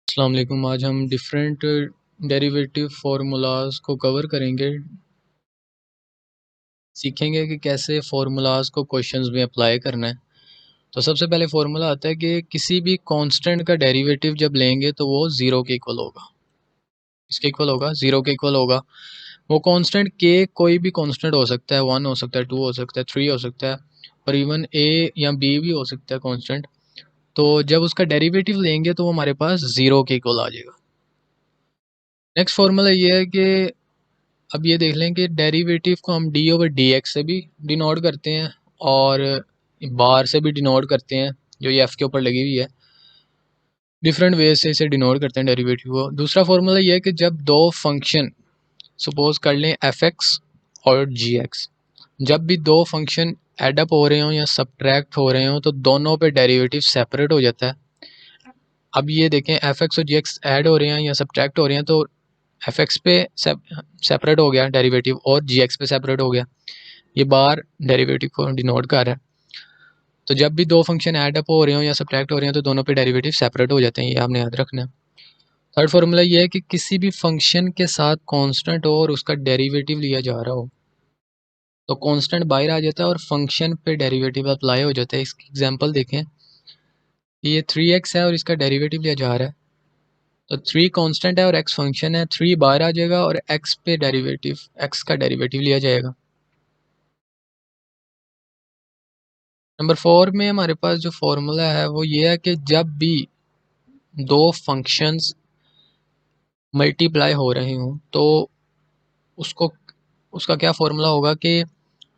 अस्सलाम वालेकुम। आज हम डिफरेंट डेरिवेटिव फार्मूलाज को कवर करेंगे, सीखेंगे कि कैसे फार्मूलाज को क्वेश्चंस में अप्लाई करना है। तो सबसे पहले फार्मूला आता है कि किसी भी कांस्टेंट का डेरिवेटिव जब लेंगे तो वो ज़ीरो के इक्वल होगा। इसके इक्वल होगा, ज़ीरो के इक्वल होगा। वो कांस्टेंट के कोई भी कांस्टेंट हो सकता है, 1 हो सकता है, 2 हो सकता है, 3 हो सकता है और इवन ए या बी भी हो सकता है कांस्टेंट। तो जब उसका डेरिवेटिव लेंगे तो वो हमारे पास ज़ीरो के इक्वल आ जाएगा। नेक्स्ट फार्मूला ये है कि अब ये देख लें कि डेरिवेटिव को हम डी ओवर डी एक्स से भी डिनोट करते हैं और बार से भी डिनोट करते हैं, जो ये एफ के ऊपर लगी हुई है। डिफरेंट वे से इसे डिनोट करते हैं डेरिवेटिव को। दूसरा फार्मूला ये है कि जब दो फंक्शन सपोज कर लें एफ एक्स और जी एक्स, जब भी दो फंक्शन एडअप हो रहे हों या सब्ट्रैक्ट हो रहे हों तो दोनों पे डेरिवेटिव सेपरेट हो जाता है। अब ये देखें एफ एक्स और जी एक्स ऐड हो रहे हैं या सब्ट्रैक्ट हो रहे हैं तो एफ एक्स पे सेपरेट हो गया डेरिवेटिव और जी एक्स पे सेपरेट हो गया। ये बार डेरिवेटिव को डिनोट कर रहा है। तो जब भी दो फंक्शन ऐड अप हो रहे हो या सब्ट्रैक्ट हो रहे हैं तो दोनों पे डेरिवेटिव सेपरेट हो जाते हैं, ये आपने याद रखना है। थर्ड फार्मूला ये है कि किसी भी फंक्शन के साथ कांस्टेंट हो और उसका डेरिवेटिव लिया जा रहा हो तो कांस्टेंट बाहर आ जाता है और फंक्शन पे डेरिवेटिव अप्लाई हो जाता है। इसकी एग्जांपल देखें, ये 3x है और इसका डेरिवेटिव लिया जा रहा है। तो 3 कांस्टेंट है और x फंक्शन है, 3 बाहर आ जाएगा और x पे डेरिवेटिव, x का डेरिवेटिव लिया जाएगा। नंबर 4 में हमारे पास जो फॉर्मूला है वो ये है कि जब भी दो फंक्शंस मल्टीप्लाई हो रहे हों तो उसको उसका क्या फॉर्मूला होगा कि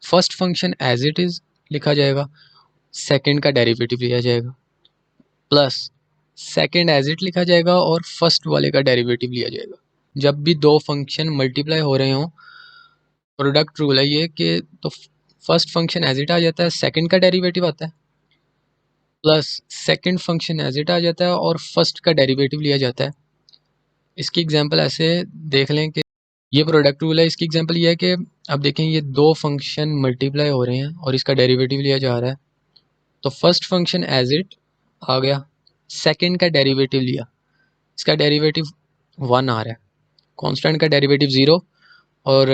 first function as it is लिखा जाएगा, सेकंड का डेरिवेटिव लिया जाएगा, प्लस सेकंड एज इट लिखा जाएगा और फर्स्ट वाले का डेरिवेटिव लिया जाएगा। जब भी दो फंक्शन मल्टीप्लाई हो रहे हों, प्रोडक्ट रूल है ये कि तो फर्स्ट फंक्शन एज इट आ जाता है, सेकंड का डेरिवेटिव आता है, plus second function as it आ जाता है और फर्स्ट का डेरिवेटिव लिया जाता है। इसकी एग्जांपल ऐसे देख लें कि ये प्रोडक्ट रूल है। इसकी एग्जांपल ये है कि अब देखें ये दो फंक्शन मल्टीप्लाई हो रहे हैं और इसका डेरिवेटिव लिया जा रहा है। तो फर्स्ट फंक्शन एज इट आ गया, सेकंड का डेरिवेटिव लिया, इसका डेरिवेटिव 1 आ रहा है, कांस्टेंट का डेरिवेटिव 0 और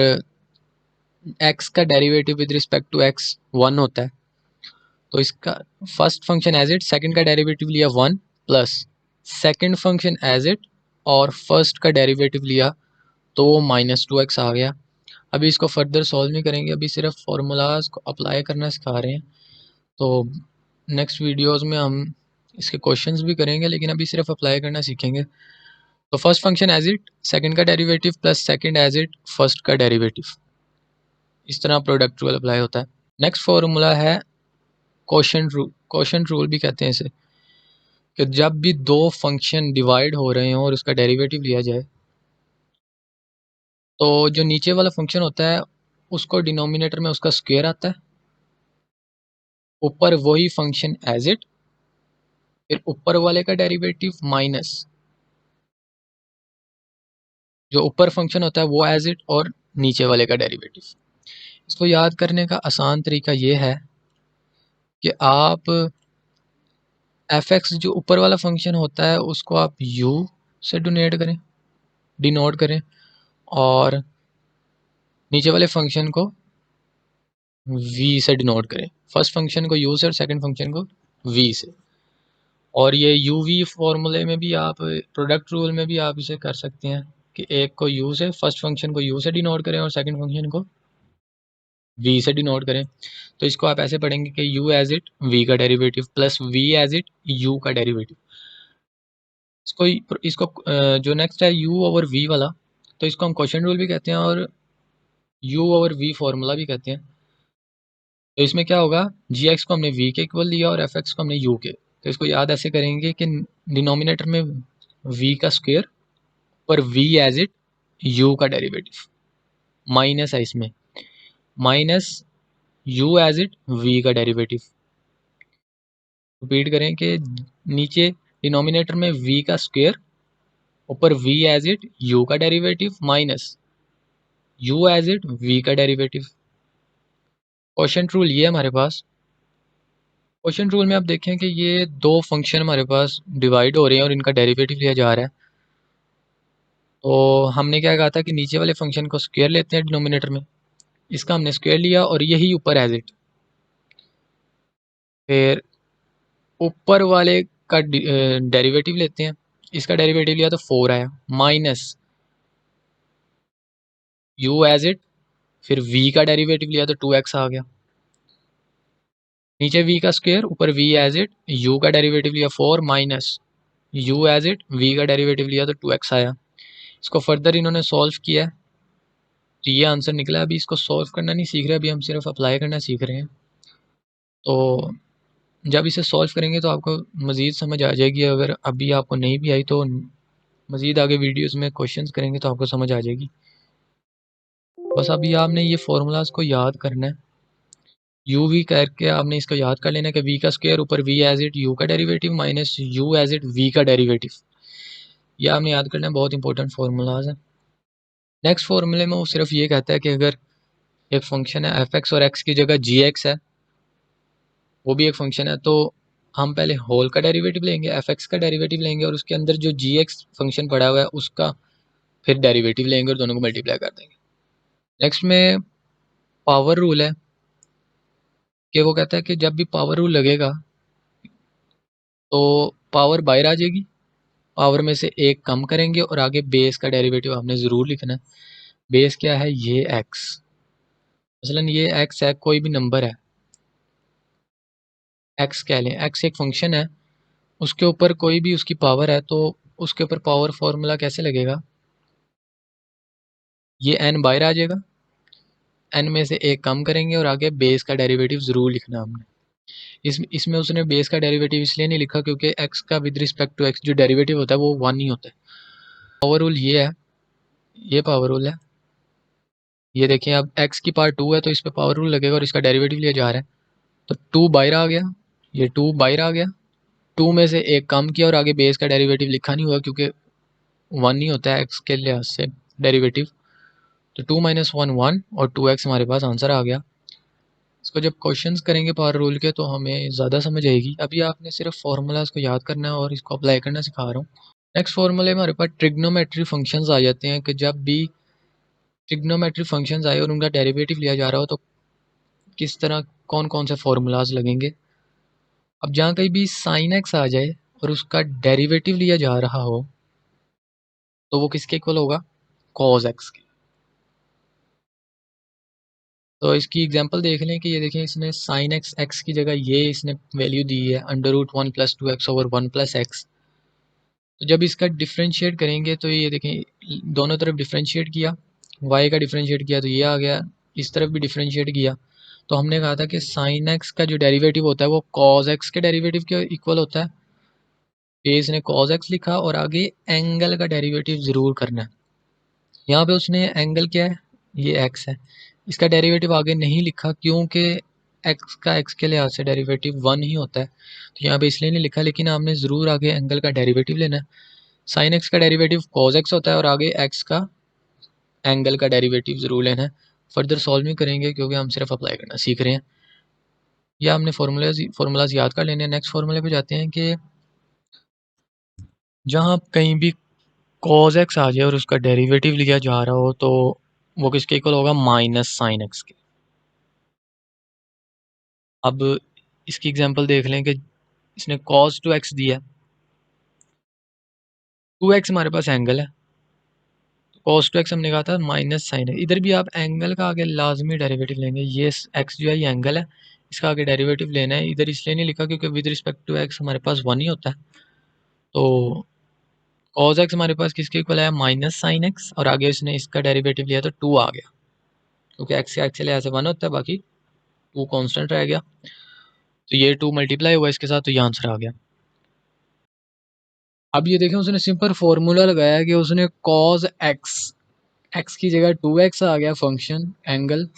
एक्स का derivative with respect to x 1 होता है। तो इसका first function as it, second का डेरिवेटिव लिया 1 plus second function as it और फर्स्ट का डेरिवेटिव लिया तो वो -2x आ गया। अभी इसको फर्दर सॉल्व नहीं करेंगे, अभी सिर्फ फार्मूलाज को अप्लाई करना सिखा रहे हैं। तो नेक्स्ट वीडियोस में हम इसके क्वेश्चंस भी करेंगे लेकिन अभी सिर्फ अप्लाई करना सीखेंगे। तो first function as it, second का derivative plus second as it, first का डेरिवेटिव, इस तरह प्रोडक्ट रूल अप्लाई होता है। नेक्स्ट फार्मूला है क्वोशंट रूल। क्वोशंट रूल भी कहते हैं इसे, कि जब भी दो फंक्शन डिवाइड हो रहे हों और उसका डेरिवेटिव लिया जाए तो जो नीचे वाला फंक्शन होता है उसको डिनोमिनेटर में उसका स्क्वायर आता है, ऊपर वही फंक्शन एज इट, फिर ऊपर वाले का डेरिवेटिव माइनस जो ऊपर फंक्शन होता है वो एज इट और नीचे वाले का डेरिवेटिव। इसको याद करने का आसान तरीका ये है कि आप एफ एक्स जो ऊपर वाला फंक्शन होता है उसको आप यू से डिनोट करें और नीचे वाले फंक्शन को वी से डिनोट करें। फर्स्ट फंक्शन को यू से और सेकंड फंक्शन को वी से। और ये यू वी फॉर्मूले में भी आप, प्रोडक्ट रूल में भी आप इसे कर सकते हैं कि एक को यू से, फर्स्ट फंक्शन को यू से डिनोट करें और सेकंड फंक्शन को वी से डिनोट करें। तो इसको आप ऐसे पढ़ेंगे कि यू एज इट वी का derivative plus v as it u का डेरिवेटिव। इसको जो नेक्स्ट है यू ओवर वी वाला, तो इसको हम क्वोशंट रूल भी कहते हैं और यू ओवर वी फॉर्मूला भी कहते हैं। तो इसमें क्या होगा, जी एक्स को हमने वी के इक्वल लिया और एफ एक्स को हमने यू के। तो इसको याद ऐसे करेंगे कि डिनोमिनेटर में वी का स्क्वायर पर वी एज इट यू का डेरिवेटिव, माइनस है इसमें, minus u as it v का डेरिवेटिव। रिपीट करें कि नीचे डिनोमिनेटर में v का स्क्वायर, ऊपर v एज इट u का derivative minus u as it v का डेरिवेटिव। क्वोशंट रूल ये हमारे पास। क्वेश्चन रूल में आप देखें कि ये दो फंक्शन हमारे पास डिवाइड हो रहे हैं और इनका डेरिवेटिव लिया जा रहा है। तो हमने क्या कहा था कि नीचे वाले फंक्शन को स्क्वायर लेते हैं डिनोमिनेटर में, इसका हमने स्क्वायर लिया और यही ऊपर एज इट। फिर ऊपर वाले का डेरिवेटिव लेते हैं, इसका डेरिवेटिव लिया तो 4 आया, माइनस यू एज इट, फिर v का डेरिवेटिव लिया तो 2x आ गया, नीचे v का स्क्वायर ऊपर v एज इट, u का डेरिवेटिव लिया 4 minus u as it, v का डेरिवेटिव लिया तो 2x आया। इसको फर्दर इन्होंने सॉल्व किया है तो ये आंसर निकला। अभी इसको सॉल्व करना नहीं सीख रहे, अभी हम सिर्फ अप्लाई करना सीख रहे हैं। तो जब इसे सॉल्व करेंगे तो आपको मज़ीद समझ आ जाएगी। अगर अभी आपको नहीं भी आई तो मज़ीद आगे वीडियोस में क्वेश्चंस करेंगे तो आपको समझ आ जाएगी। बस अभी आपने ये फार्मूलाज को याद करना है, यू वी करके आपने इसको याद कर लेना कि वी का स्क्वायर ऊपर वी एज इट यू का derivative minus u as it v का डेरिवेटिव, ये आपने याद करना है, बहुत इंपॉर्टेंट फार्मूलाज है। नेक्स्ट फार्मूले में वो सिर्फ ये कहता है कि अगर एक फंक्शन है एफ एक्स और एक्स की जगह जी एक्स है, वो भी एक फंक्शन है, तो हम पहले होल का डेरिवेटिव लेंगे, एफ एक्स का डेरिवेटिव लेंगे और उसके अंदर जो जी एक्स फंक्शन पड़ा हुआ है उसका फिर डेरिवेटिव लेंगे और दोनों को मल्टीप्लाई कर देंगे। नेक्स्ट में पावर रूल है कि वो कहता है कि जब भी पावर रूल लगेगा तो पावर बाहर आ जाएगी, पावर में से एक कम करेंगे और आगे बेस का डेरिवेटिव आपने ज़रूर लिखना है। बेस क्या है, ये एक्स, मसलन ये एक्स है, कोई भी नंबर है, एक्स कह लें, एक्स एक फंक्शन है, उसके ऊपर कोई भी उसकी पावर है, तो उसके ऊपर पावर फार्मूला कैसे लगेगा, ये एन बाहर आ जाएगा, एन में से एक कम करेंगे और आगे बेस का डेरिवेटिव ज़रूर लिखना हमने। इसमें उसने बेस का डेरिवेटिव इसलिए नहीं लिखा क्योंकि एक्स का विद रिस्पेक्ट टू एक्स जो डेरिवेटिव होता है वो वन ही होता है। पावर रूल ये है, ये पावर रूल है, ये देखें अब एक्स की पावर 2 है तो इस पर पावर रूल लगेगा और इसका डेरिवेटिव लिया जा रहा है, तो 2 बाहर आ गया, ये 2 बाहर आ गया, 2 में से एक कम किया और आगे बेस का डेरिवेटिव लिखा नहीं हुआ क्योंकि वन ही होता है एक्स के लिहाज से डेरिवेटिव, तो 2 माइनस वन वन और 2x हमारे पास आंसर आ गया। इसको जब क्वेश्चंस करेंगे पावर रूल के तो हमें ज़्यादा समझ आएगी। अभी आपने सिर्फ फार्मूलाज को याद करना है और इसको अप्लाई करना सिखा रहा हूँ। नेक्स्ट फार्मूले में हमारे पास ट्रिग्नोमेट्री फंक्शंस आ जाते हैं कि जब भी ट्रिग्नोमेट्री फंक्शंस आए और उनका डेरिवेटिव लिया जा रहा हो तो किस तरह कौन कौन से फार्मूलाज लगेंगे। अब जहाँ कहीं भी साइन एक्स आ जाए और उसका डेरिवेटिव लिया जा रहा हो तो वो किसके इक्वल होगा, कॉज एक्स के। तो इसकी एग्जांपल देख लें कि ये देखें इसने साइन एक्स एक्स की जगह ये इसने वैल्यू दी है under root 1 + 2x over 1 + x। तो जब इसका डिफ्रेंशिएट करेंगे तो ये देखें दोनों तरफ डिफ्रेंशिएट किया, y का डिफ्रेंशिएट किया तो ये आ गया, इस तरफ भी डिफ्रेंशिएट किया तो हमने कहा था कि साइन एक्स का जो डेरिवेटिव होता है वो कॉज एक्स के डेरिवेटिव के इक्वल होता है। ये इसने कॉज एक्स लिखा और आगे एंगल का डेरिवेटिव ज़रूर करना है। यहाँ पे उसने एंगल क्या है, ये एक्स है, इसका डेरिवेटिव आगे नहीं लिखा क्योंकि एक्स का एक्स के लिहाज से डेरिवेटिव वन ही होता है, तो यहाँ पे इसलिए नहीं लिखा, लेकिन आपने ज़रूर आगे एंगल का डेरिवेटिव लेना है। साइन एक्स का डेरिवेटिव कॉज एक्स होता है और आगे एक्स का एंगल का डेरिवेटिव ज़रूर लेना है। फर्दर सॉल्व नहीं करेंगे क्योंकि हम सिर्फ अप्लाई करना सीख रहे हैं। या हमने फार्मूलाज याद कर लेने हैं। नेक्स्ट फार्मूले पे जाते हैं कि जहाँ कहीं भी कॉज एक्स आ जाए और उसका डेरिवेटिव लिया जा रहा हो तो वो किसके इक्वल होगा, माइनस साइन एक्स के। अब इसकी एग्जांपल देख लें कि इसने cos 2x दिया, 2x हमारे पास एंगल है, cos 2x हमने कहा था माइनस साइन है, इधर भी आप एंगल का आगे लाजमी डेरिवेटिव लेंगे। ये x जो है ये एंगल है, इसका आगे डेरिवेटिव लेना है। इधर इसलिए नहीं लिखा क्योंकि विद रिस्पेक्ट टू x हमारे पास वन ही होता है, तो cos x हमारे पास किसके इक्वल है, माइनस साइन एक्स, और आगे इसने इसका डेरिवेटिव लिया तो 2 आ गया क्योंकि x का x ऐसे वन होता है, बाकी 2 कांस्टेंट रह गया, तो ये 2 मल्टीप्लाई हुआ इसके साथ तो ये आंसर आ गया। अब ये देखें उसने सिंपल फार्मूला लगाया कि उसने cos x, x की जगह 2x आ गया फंक्शन एंगल,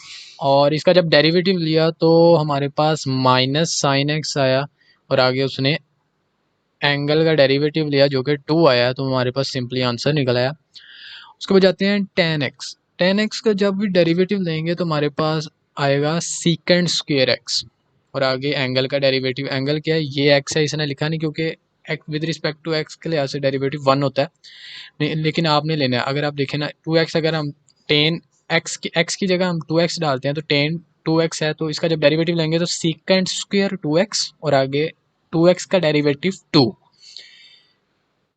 और इसका जब डेरिवेटिव लिया तो हमारे पास माइनस साइन एक्स आया और आगे उसने एंगल का डेरिवेटिव लिया जो कि 2 आया, तो हमारे पास सिंपली आंसर निकल आया। उसके बाद जाते हैं tan x। tan x का जब भी डेरिवेटिव लेंगे तो हमारे पास आएगा सीकेंड स्क्वेयर एक्स। और आगे एंगल का डेरिवेटिव, एंगल क्या है, ये एक्स है, इसने लिखा नहीं क्योंकि विद रिस्पेक्ट टू एक्स के लिहाज से डेरिवेटिव 1 होता है, नहीं, लेकिन आपने लेना है, अगर आप देखें ना 2x, अगर हम टेन एक्स की जगह हम 2x डालते हैं तो टेन 2x है, तो इसका जब डेरिवेटिव लेंगे तो सीकेंट स्क्वायर 2x और आगे 2x का डेरिवेटिव 2।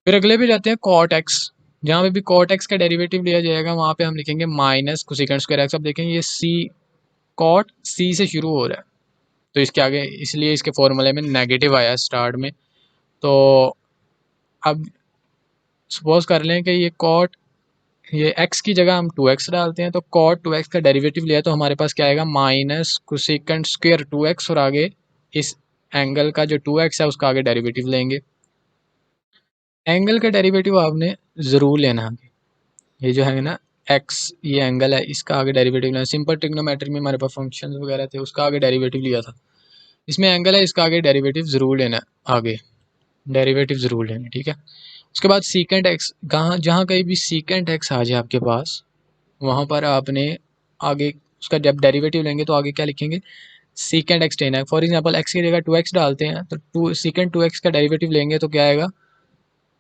फिर अगले पे जाते हैं कॉट एक्स, जहाँ पे भी कॉट एक्स का डेरिवेटिव लिया जाएगा वहाँ पे हम लिखेंगे माइनस कोसेकेंट स्क्वायर एक्स। अब देखेंगे ये सी, कॉट सी से शुरू हो रहा है तो इसके आगे, इसलिए इसके फॉर्मूले में नेगेटिव आया स्टार्ट में। तो अब सपोज कर लें कि ये कॉट, ये x की जगह हम 2x डालते हैं तो cot 2x का डेरिवेटिव लिया तो हमारे पास क्या आएगा, माइनस कोसेकेंट स्क्वायर 2x और आगे इस एंगल का जो 2x है उसका आगे डेरिवेटिव लेंगे। एंगल का डेरिवेटिव आपने ज़रूर लेना है, ये जो है ना x, ये एंगल है, इसका आगे डेरिवेटिव लेना। सिंपल ट्रिग्नोमेट्री में हमारे पास फंक्शंस वगैरह थे, उसका आगे डेरिवेटिव लिया था, इसमें एंगल है, इसका आगे डेरिवेटिव ज़रूर लेना है, आगे डेरिवेटिव ज़रूर लेना है, ठीक है। उसके बाद सीकेंट एक्स, जहाँ कहीं भी सीकेंट एक्स आ जाए आपके पास, वहाँ पर आपने आगे उसका जब डेरिवेटिव लेंगे तो आगे क्या लिखेंगे, सीकेंट एक्स टेन है। फॉर एग्जांपल एक्स की जगह 2x डालते हैं तो सीकेंट 2x का डेरिवेटिव लेंगे तो क्या आएगा,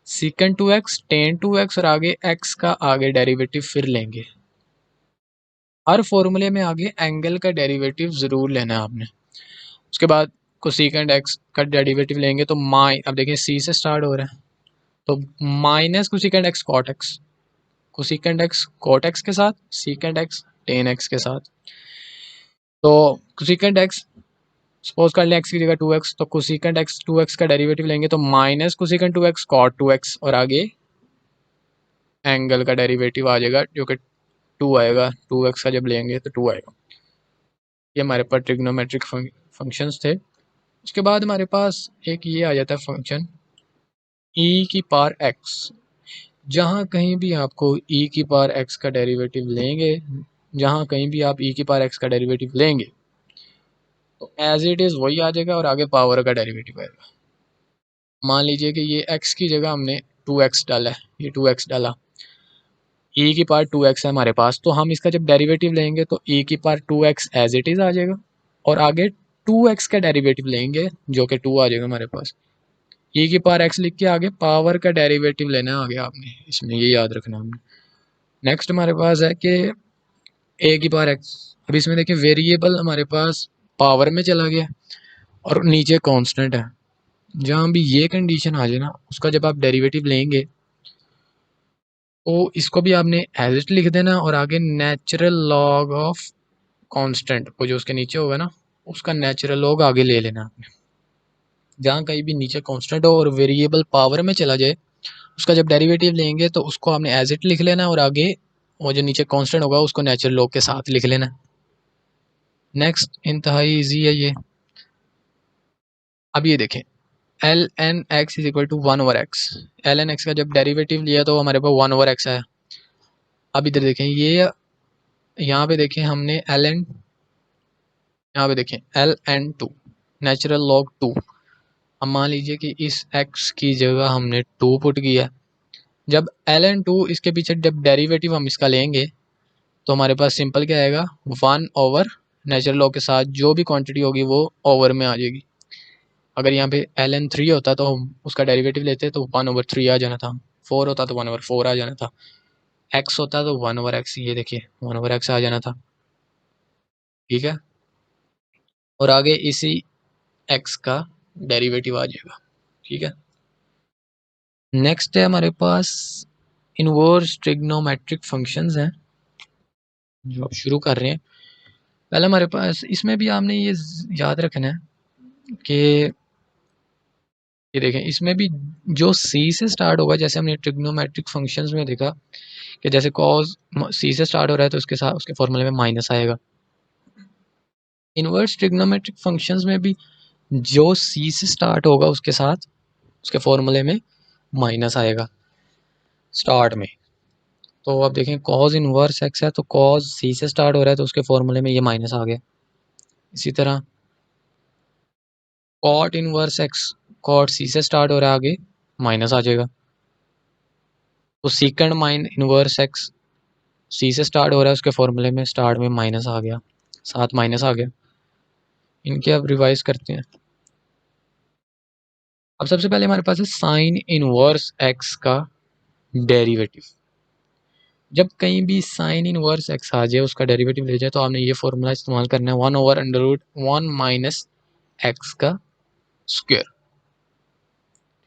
सीकेंट 2x टेन 2x और आगे x का आगे डेरिवेटिव फिर लेंगे। हर फॉर्मूले में आगे एंगल का डेरिवेटिव ज़रूर लेना है आपने। उसके बाद कोसेकेंट एक्स का डेरिवेटिव लेंगे तो अब देखिए सी से स्टार्ट हो रहा है तो minus cosecant x cot x, cosecant x cot x के साथ, सीकेंट एक्स टेन एक्स के साथ। तो कोसेकेंट एक्स, सपोज कर लें एक्स की जगह 2x, तो कोसेकेंट एक्स 2x का डेरिवेटिव लेंगे तो minus cosecant 2x cot 2x और आगे एंगल का डेरिवेटिव आ जाएगा जो कि 2 आएगा, 2x का जब लेंगे तो 2 आएगा। ये हमारे पास ट्रिग्नोमेट्रिक फंक्शंस थे। उसके बाद हमारे पास एक ये आ जाता है फंक्शन e की पावर x, जहाँ कहीं भी आपको e की पावर x का डेरिवेटिव लेंगे, जहाँ कहीं भी आप e की पावर x का डेरिवेटिव लेंगे तो एज इट इज़ वही आ जाएगा और आगे पावर का डेरिवेटिव आएगा। मान लीजिए कि ये x की जगह हमने 2x डाला है, ये 2x डाला, e की पावर 2x है हमारे पास, तो हम इसका जब डेरिवेटिव लेंगे तो e की power 2x as it is आ जाएगा और आगे 2x का डेरिवेटिव लेंगे जो कि 2 आ जाएगा हमारे पास। e की पावर x लिख के आगे पावर का डेरिवेटिव लेना है आगे आपने, इसमें ये याद रखना हमने। नेक्स्ट हमारे पास है कि a की पावर x, अब इसमें देखिए वेरिएबल हमारे पास पावर में चला गया और नीचे कांस्टेंट है, जहाँ भी ये कंडीशन आ जाए ना उसका जब आप डेरिवेटिव लेंगे तो इसको भी आपने एज इट लिख देना और आगे नेचुरल लॉग ऑफ कांस्टेंट, वो जो उसके नीचे होगा ना उसका नेचुरल लॉग आगे ले लेना आपने। जहाँ कहीं भी नीचे कांस्टेंट हो और वेरिएबल पावर में चला जाए उसका जब डेरिवेटिव लेंगे तो उसको आपने एज इट लिख लेना और आगे वो जो नीचे कांस्टेंट होगा उसको नेचुरल लॉग के साथ लिख लेना। नेक्स्ट इंतहाई ईजी है ये। अब ये देखें l n x is equal to 1/x, l n x का जब डेरिवेटिव लिया तो हमारे पास 1/x आया। अब इधर देखें ये, यहाँ पे देखें हमने एल एन, यहाँ पे देखें l n two, natural log 2। अब मान लीजिए कि इस x की जगह हमने 2 पुट किया, जब एल एन टू इसके पीछे जब डेरिवेटिव हम इसका लेंगे तो हमारे पास सिंपल क्या आएगा, 1 ओवर नेचुरल लॉग के साथ जो भी क्वांटिटी होगी वो ओवर में आ जाएगी। अगर यहाँ पे एल एन 3 होता तो हम उसका डेरिवेटिव लेते तो 1/3 आ जाना था, 4 होता तो 1/4 आ जाना था, x होता तो 1/x, ये देखिए 1/x आ जाना था, ठीक है। और आगे इसी x का डेरिवेटिव आ जाएगा, ठीक है। नेक्स्ट है हमारे पास इनवर्स ट्रिग्नोमेट्रिक फंक्शंस हैं जो आप शुरू कर रहे हैं। पहले हमारे पास इसमें भी आपने ये याद रखना है कि ये देखें इसमें भी जो c से स्टार्ट होगा, जैसे हमने ट्रिग्नोमेट्रिक फंक्शंस में देखा कि जैसे कॉस c से स्टार्ट हो रहा है तो उसके साथ उसके फॉर्मूले में माइनस आएगा। इनवर्स ट्रिग्नोमेट्रिक फंक्शंस में भी जो c से स्टार्ट होगा उसके साथ उसके फॉर्मूले में माइनस आएगा स्टार्ट में। तो अब देखें कॉज इनवर्स x है तो कॉज c से स्टार्ट हो रहा है तो उसके फॉर्मूले में ये माइनस आ गया। इसी तरह cot inverse x, cot c से स्टार्ट हो रहा है आगे माइनस आ जाएगा। तो सीकेंड माइन इनवर्स x c से स्टार्ट हो रहा है उसके फॉर्मूले में स्टार्ट में माइनस आ गया, साथ माइनस आ गया। इनके अब रिवाइज करते हैं। अब सबसे पहले हमारे पास है साइन इनवर्स एक्स का डेरिवेटिव। जब कहीं भी साइन इनवर्स एक्स आ जाए, उसका डेरिवेटिव ले जाए, तो आपने ये फॉर्मूला इस्तेमाल करना है, 1/√1 माइनस एक्स का स्क्वायर।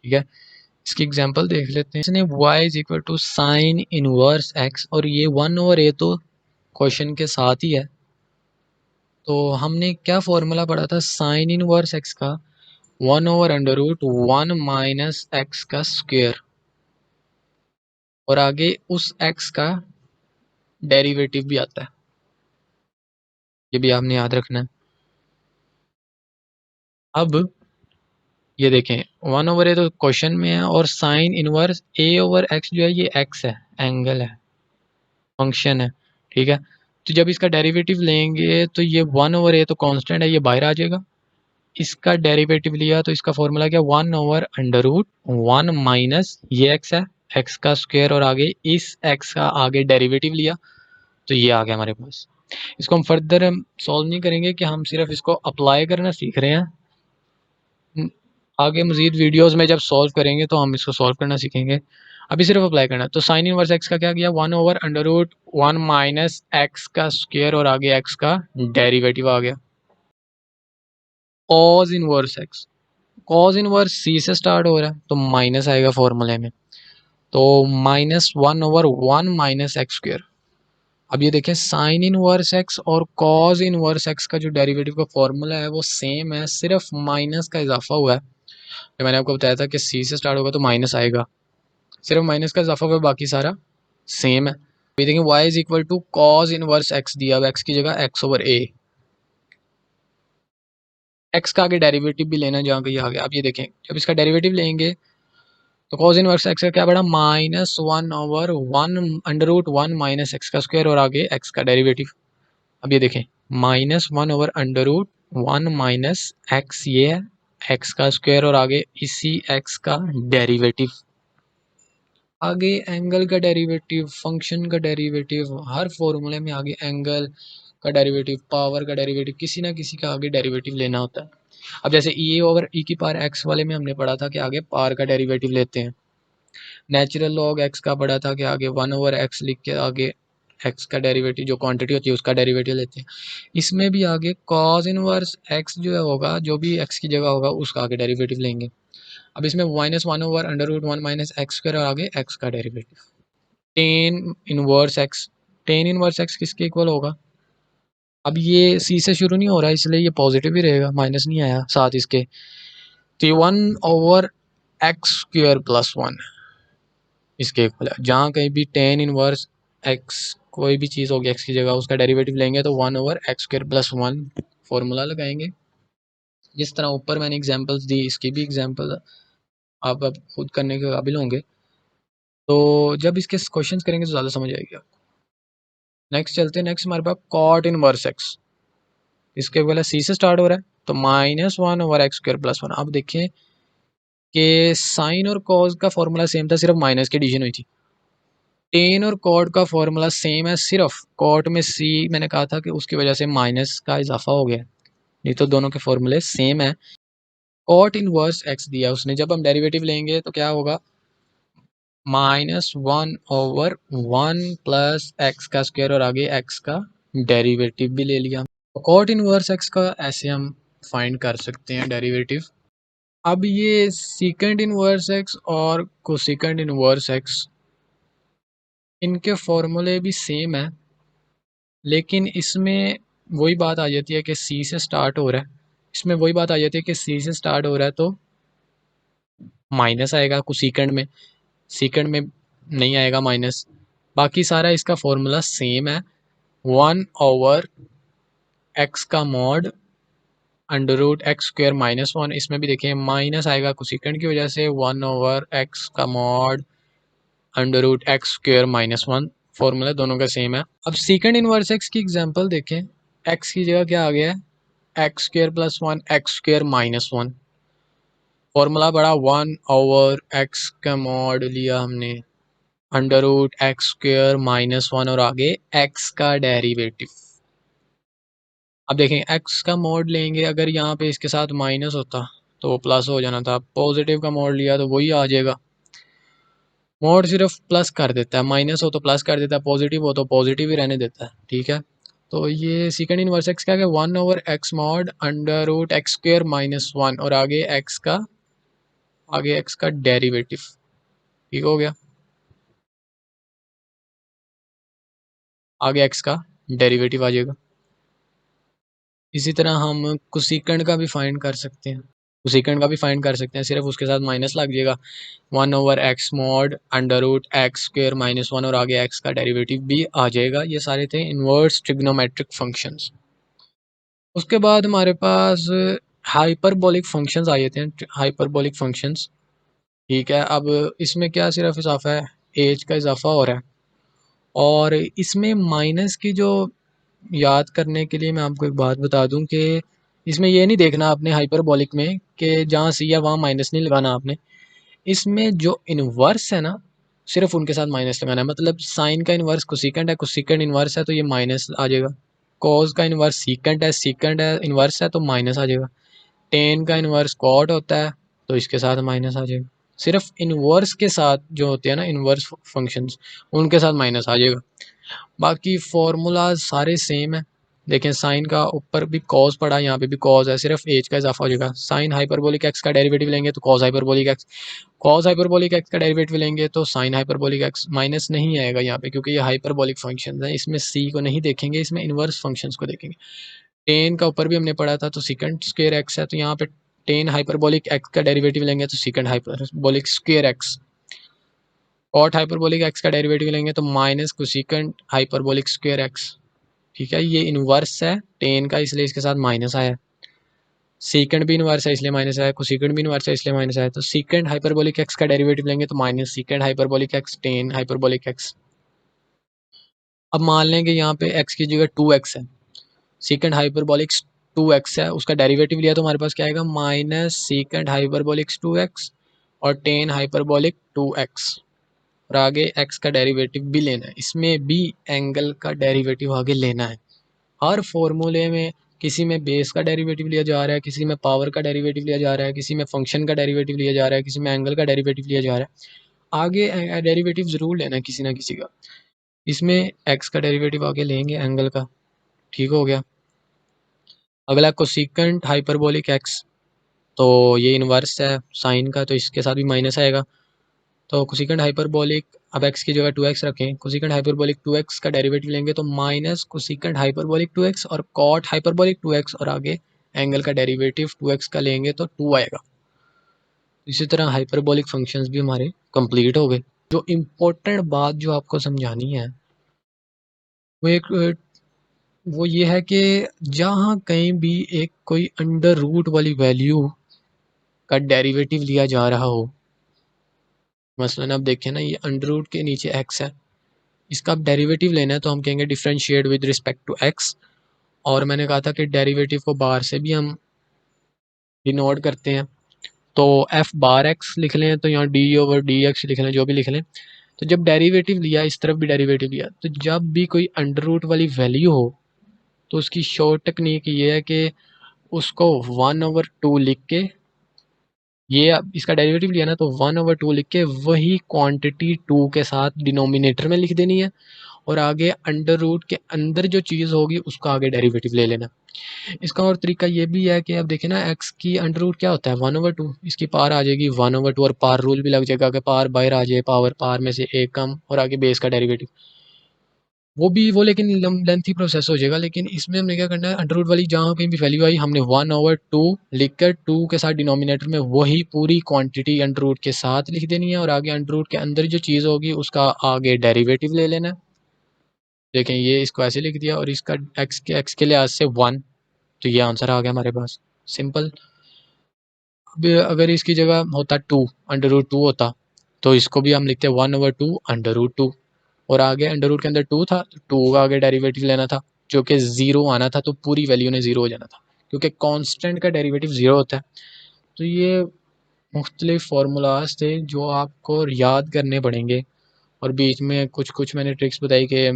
ठीक है, इसकी एग्जांपल देख लेते हैं। इसने y is equal to sine inverse x, और ये 1/a तो क्वेश्चन के साथ ही है। तो हमने क्या फॉर्मूला पढ़ा था साइन इनवर्स एक्स का, 1/√1 माइनस एक्स का स्क्वायर, और आगे उस एक्स का डेरिवेटिव भी आता है, ये भी आपने याद रखना है। अब ये देखें, 1/a तो क्वेश्चन में है, और साइन इनवर्स a/x जो है ये x है, एंगल है, फंक्शन है। ठीक है, तो जब इसका डेरिवेटिव लेंगे तो ये 1/a तो कांस्टेंट है, ये बाहर आ जाएगा। इसका डेरिवेटिव लिया तो इसका फॉर्मूला क्या, 1/√1 माइनस ये x है, x का स्क्वायर, और आगे इस x का आगे डेरिवेटिव लिया तो ये आ गया हमारे पास। इसको हम फर्दर सॉल्व नहीं करेंगे, कि हम सिर्फ इसको अप्लाई करना सीख रहे हैं। आगे मजीद वीडियोस में जब सॉल्व करेंगे तो हम इसको सॉल्व करना सीखेंगे, अभी सिर्फ अप्लाई करना। तो साइन इनवर्स एक्स का क्या किया, 1/√1 माइनस एक्स का स्क्वायर, और आगे एक्स का डेरिवेटिव आ गया। Cos inverse x, cos inverse C से स्टार्ट हो रहा है तो माइनस आएगा फॉर्मूले में, तो -1/1 माइनस एक्स स्क्वायर। अब ये देखें, साइन इनवर्स एक्स और कॉज इनवर्स एक्स का जो डेरिवेटिव का फॉर्मूला है वो सेम है, सिर्फ माइनस का इजाफा हुआ है। तो मैंने आपको बताया था कि सी से स्टार्ट होगा तो माइनस आएगा, सिर्फ माइनस का इजाफा हुआ, बाकी सारा सेम है। ये देखें, y is equal to cos inverse x दिया, अब एक्स की जगह x/a, एक्स का आगे डेरिवेटिव भी लेना जहाँ कहीं आ गया। अब ये देखें, जब इसका डेरिवेटिव लेंगे तो कॉज इनवर्स एक्स का क्या बढ़ा, -1/1 माइनस एक्स का स्क्वायर, और आगे एक्स का डेरिवेटिव। अब ये देखें, -1/√1 माइनस एक्स ये है, एक्स का स्क्वायर, और आगे इसी एक्स का डेरिवेटिव। आगे एंगल का डेरिवेटिव, फंक्शन का डेरिवेटिव, हर फॉर्मूले में आगे एंगल का डेरिवेटिव, पावर का डेरिवेटिव, किसी ना किसी का आगे डेरिवेटिव लेना होता है। अब जैसे e/e एक्स वाले में हमने पढ़ा था कि आगे पावर का डेरिवेटिव लेते हैं। नेचुरल लॉग एक्स का पढ़ा था कि आगे 1/x लिख के आगे एक्स का डेरिवेटिव, जो क्वांटिटी होती है उसका डेरिवेटिव लेते हैं। इसमें भी आगे कॉज इनवर्स एक्स जो है होगा, जो भी एक्स की जगह होगा उसका आगे डेरिवेटिव लेंगे। अब इसमें -1/√1 माइनस एक्स स्क्वायर, और आगे एक्स का derivative. Tan inverse x, tan inverse x किसके इक्वल होगा, अब ये सी से शुरू नहीं हो रहा है इसलिए ये पॉजिटिव ही रहेगा, माइनस नहीं आया साथ इसके, तो 1/x² + 1 इसके इक्वल है। जहाँ कहीं भी टेन इनवर्स एक्स, कोई भी चीज़ होगी एक्स की जगह, उसका डेरिवेटिव लेंगे तो 1/x² + 1 फॉर्मूला लगाएंगे। जिस तरह ऊपर मैंने एग्जांपल्स दी, इसकी भी एग्जांपल आप अब खुद करने के काबिल होंगे, तो जब इसके क्वेश्चंस करेंगे तो ज़्यादा समझ आएगी आपको। नेक्स्ट चलते हैं, नेक्स्ट हमारे पास कॉट इनवर्स एक्स, इसके पहले सी से स्टार्ट हो रहा है तो -1/x² + 1। अब देखें कि साइन और कॉज का फॉर्मूला सेम था, सिर्फ माइनस की एडिशन हुई थी। टेन और कॉट का फॉर्मूला सेम है, सिर्फ कॉट में सी मैंने कहा था कि उसकी वजह से माइनस का इजाफा हो गया, नहीं तो दोनों के फॉर्मूले सेम है। कॉट इनवर्स एक्स दिया उसने, जब हम डेरिवेटिव लेंगे तो क्या होगा, -1/1 प्लस एक्स का स्क्वायर, और आगे एक्स का डेरिवेटिव भी ले लिया। कॉट इनवर्स एक्स का ऐसे हम फाइंड कर सकते हैं डेरिवेटिव। अब ये सीकेंड इनवर्स एक्स और कोसेकेंड इनवर्स एक्स, इनके फॉर्मूले भी सेम है, लेकिन इसमें वही बात आ जाती है कि सी से स्टार्ट हो रहा है, इसमें वही बात आ जाती है कि सी से स्टार्ट हो रहा है तो माइनस आएगा कोसेकेंड में, सेकेंड में नहीं आएगा माइनस। बाकी सारा इसका फॉर्मूला सेम है, 1/x का मॉड √x²-1। इसमें भी देखिए माइनस आएगा कोसेकेंड की वजह से, 1/x का मॉड √x²-1। फॉर्मूला दोनों का सेम है। अब सेकंड इनवर्स एक्स की एग्जांपल देखें, एक्स की जगह क्या आ गया है, x² + 1, x²-1। फॉर्मूला पड़ा 1/x का मॉड लिया हमने, √x²-1, और आगे x का डेरिवेटिव। अब देखें एक्स का मोड लेंगे, अगर यहाँ पे इसके साथ माइनस होता तो वो प्लस हो जाना था, पॉजिटिव का मोड लिया तो वही आ जाएगा। मोड सिर्फ प्लस कर देता है, माइनस हो तो प्लस कर देता है, पॉजिटिव हो तो पॉजिटिव ही रहने देता है, ठीक है। तो ये सेकंड इनवर्स एक्स क्या है, 1/x mod under root x square -1 और आगे एक्स का डेरिवेटिव, ठीक हो गया। आगे एक्स का डेरिवेटिव आ जाएगा। इसी तरह हम कोसेकेंड का भी फाइंड कर सकते हैं, कोसेकेंड का भी फाइंड कर सकते हैं, सिर्फ उसके साथ माइनस लग जाएगा। 1/x mod under root x square -1 और आगे एक्स का डेरिवेटिव भी आ जाएगा। ये सारे थे इनवर्स ट्रिग्नोमेट्रिक फंक्शंस। उसके बाद हमारे पास हाइपरबोलिक फंक्शंस आ जाते हैं, हाइपरबोलिक फंक्शंस, ठीक है। अब इसमें क्या सिर्फ इजाफा है, एज का इजाफा हो रहा है, और इसमें माइनस की जो याद करने के लिए मैं आपको एक बात बता दूं कि इसमें ये नहीं देखना आपने हाइपरबोलिक में कि जहाँ सी है वहाँ माइनस नहीं लगाना आपने। इसमें जो इनवर्स है ना, सिर्फ उनके साथ माइनस लगाना है। मतलब साइन का इनवर्स कोसेकेंड है, कोसेकेंड इनवर्स है तो ये माइनस आ जाएगा। कॉस का इनवर्स सीकेंड है इनवर्स है तो माइनस आ जाएगा। टेन का इनवर्स कॉट होता है तो इसके साथ माइनस आ जाएगा। सिर्फ इनवर्स के साथ जो होते हैं ना इनवर्स फंक्शंस, उनके साथ माइनस आ जाएगा। बाकी फार्मूलाज सारे सेम है। देखें साइन का ऊपर भी कॉस पड़ा, यहाँ पे भी कॉस है, सिर्फ एज का इजाफा हो जाएगा। साइन हाइपरबोलिक एक्स का डेरिवेटिव लेंगे तो cos hyperbolic x, cos hyperbolic x का डेरिवेटिव लेंगे तो साइन हाइपरबोलिक एक्स। माइनस नहीं आएगा यहाँ पे क्योंकि ये हाइपरबोलिक फंक्शन है, इसमें सी को नहीं देखेंगे, इसमें इनवर्स फंक्शंस को देखेंगे। टेन का ऊपर भी हमने पढ़ा था तो सिकंड स्क्वायर एक्स है, तो यहाँ पे टेन हाइपरबोलिक एक्स का डेरिवेटिव लेंगे तो secant hyperbolic square x. Cot hyperbolic x का डेरिवेटिव लेंगे तो minus cosecant hyperbolic square x, ठीक है। ये इनवर्स है टेन का इसलिए इसके साथ माइनस आया। सीकेंड भी इनवर्स है इसलिए माइनस आया, कोसेकेंड भी इनवर्स है इसलिए माइनस आया। तो सीकेंड हाइपरबोलिक एक्स का डेरिवेटिव लेंगे तो minus सीकेंड hyperbolic x ten hyperbolic x. अब मान लेंगे यहाँ पे एक्स की जगह 2x है, सीकेंड हाइपरबोलिक 2x है, उसका डेरिवेटिव लिया तो हमारे पास क्या आएगा, माइनस सीकेंड हाइपरबोलिक 2x और टेन हाइपरबोलिक 2x और आगे x का डेरिवेटिव भी लेना है। इसमें भी एंगल का डेरिवेटिव आगे लेना है। हर फॉर्मूले में किसी में बेस का डेरिवेटिव लिया जा रहा है, किसी में पावर का डेरिवेटिव लिया जा रहा है, किसी में फंक्शन का डेरिवेटिव लिया जा रहा है, किसी में एंगल का डेरिवेटिव लिया जा रहा है। आगे डेरिवेटिव ज़रूर लेना है किसी ना किसी का। इसमें एक्स का डेरिवेटिव आगे लेंगे एंगल का, ठीक हो गया। अगला कोसेकेंट हाइपरबोलिक एक्स, तो ये इनवर्स है साइन का तो इसके साथ भी माइनस आएगा। तो कोसेकेंट हाइपरबोलिक, अब एक्स की जगह 2x रखें, कोसेकेंट हाइपरबोलिक 2x का डेरिवेटिव लेंगे तो माइनस कोसेकेंट हाइपरबोलिक 2x और कॉट हाइपरबोलिक 2x और आगे एंगल का डेरिवेटिव 2x का लेंगे तो 2 आएगा। इसी तरह हाइपरबोलिक फंक्शंस भी हमारे कंप्लीट हो गए। जो इम्पोर्टेंट बात जो आपको समझानी है वो एक वो ये है कि जहाँ कहीं भी एक कोई अंडर रूट वाली वैल्यू का डेरिवेटिव लिया जा रहा हो, मसलन अब देखें ना ये अंडर रूट के नीचे x है, इसका अब डेरिवेटिव लेना है तो हम कहेंगे differentiate with respect to x। और मैंने कहा था कि डेरिवेटिव को बार से भी हम डिनोट करते हैं, तो f बार x लिख लें तो यहाँ d/dx लिख लें, जो भी लिख लें। तो जब डेरिवेटिव लिया, इस तरफ भी डेरिवेटिव लिया, तो जब भी कोई अंडर रूट वाली वैल्यू हो तो उसकी शॉर्ट टेक्निक ये है कि उसको 1/2 लिख के, ये इसका डेरिवेटिव लिया ना तो 1/2 लिख के वही क्वांटिटी 2 के साथ डिनोमिनेटर में लिख देनी है और आगे अंडर रूट के अंदर जो चीज़ होगी उसका आगे डेरिवेटिव ले लेना। इसका और तरीका ये भी है कि अब देखें ना एक्स की अंडर रूट क्या होता है 1/2, इसकी पावर आ जाएगी 1/2 और पावर रूल भी लग जाएगा कि पावर बाहर आ जाए, पावर में से एक कम और आगे बेस का डेरिवेटिव। वो लेकिन लेंथी प्रोसेस हो जाएगा। लेकिन इसमें हमने क्या करना है, अंडर रूट वाली जहाँ कहीं भी वैल्यू आई हमने 1/2 लिख कर 2 के साथ डिनोमिनेटर में वही पूरी क्वांटिटी अंडर रूट के साथ लिख देनी है और आगे अंडर रूट के अंदर जो चीज़ होगी उसका आगे डेरिवेटिव ले लेना है। देखें ये इसको ऐसे लिख दिया और इसका एक्स के लिहाज से 1, तो ये आंसर आ गया हमारे पास, सिंपल। अब अगर इसकी जगह होता 2, अंडर रूट 2 होता तो इसको भी हम लिखते 1/2 अंडर रूट 2 और आगे अंडर रूट के अंदर 2 था तो 2 का आगे डेरिवेटिव लेना था जो कि 0 आना था, तो पूरी वैल्यू ने 0 हो जाना था क्योंकि कांस्टेंट का डेरिवेटिव 0 होता है। तो ये मुख्तलिफ फार्मूलाज थे जो आपको याद करने पड़ेंगे और बीच में कुछ कुछ मैंने ट्रिक्स बताई कि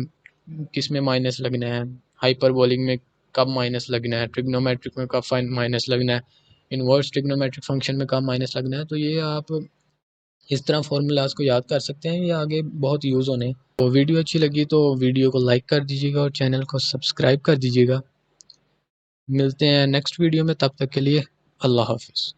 किस में माइनस लगना है, हाइपरबोलिक में कब माइनस लगना है, ट्रिग्नोमेट्रिक में कब माइनस लगना है, इन्वर्स ट्रिग्नोमेट्रिक फंक्शन में कब माइनस लगना है। तो ये आप इस तरह फार्मूलाज को याद कर सकते हैं, ये आगे बहुत यूज़ होने। तो वीडियो अच्छी लगी तो वीडियो को लाइक कर दीजिएगा और चैनल को सब्सक्राइब कर दीजिएगा। मिलते हैं नेक्स्ट वीडियो में, तब तक के लिए अल्लाह हाफिज़।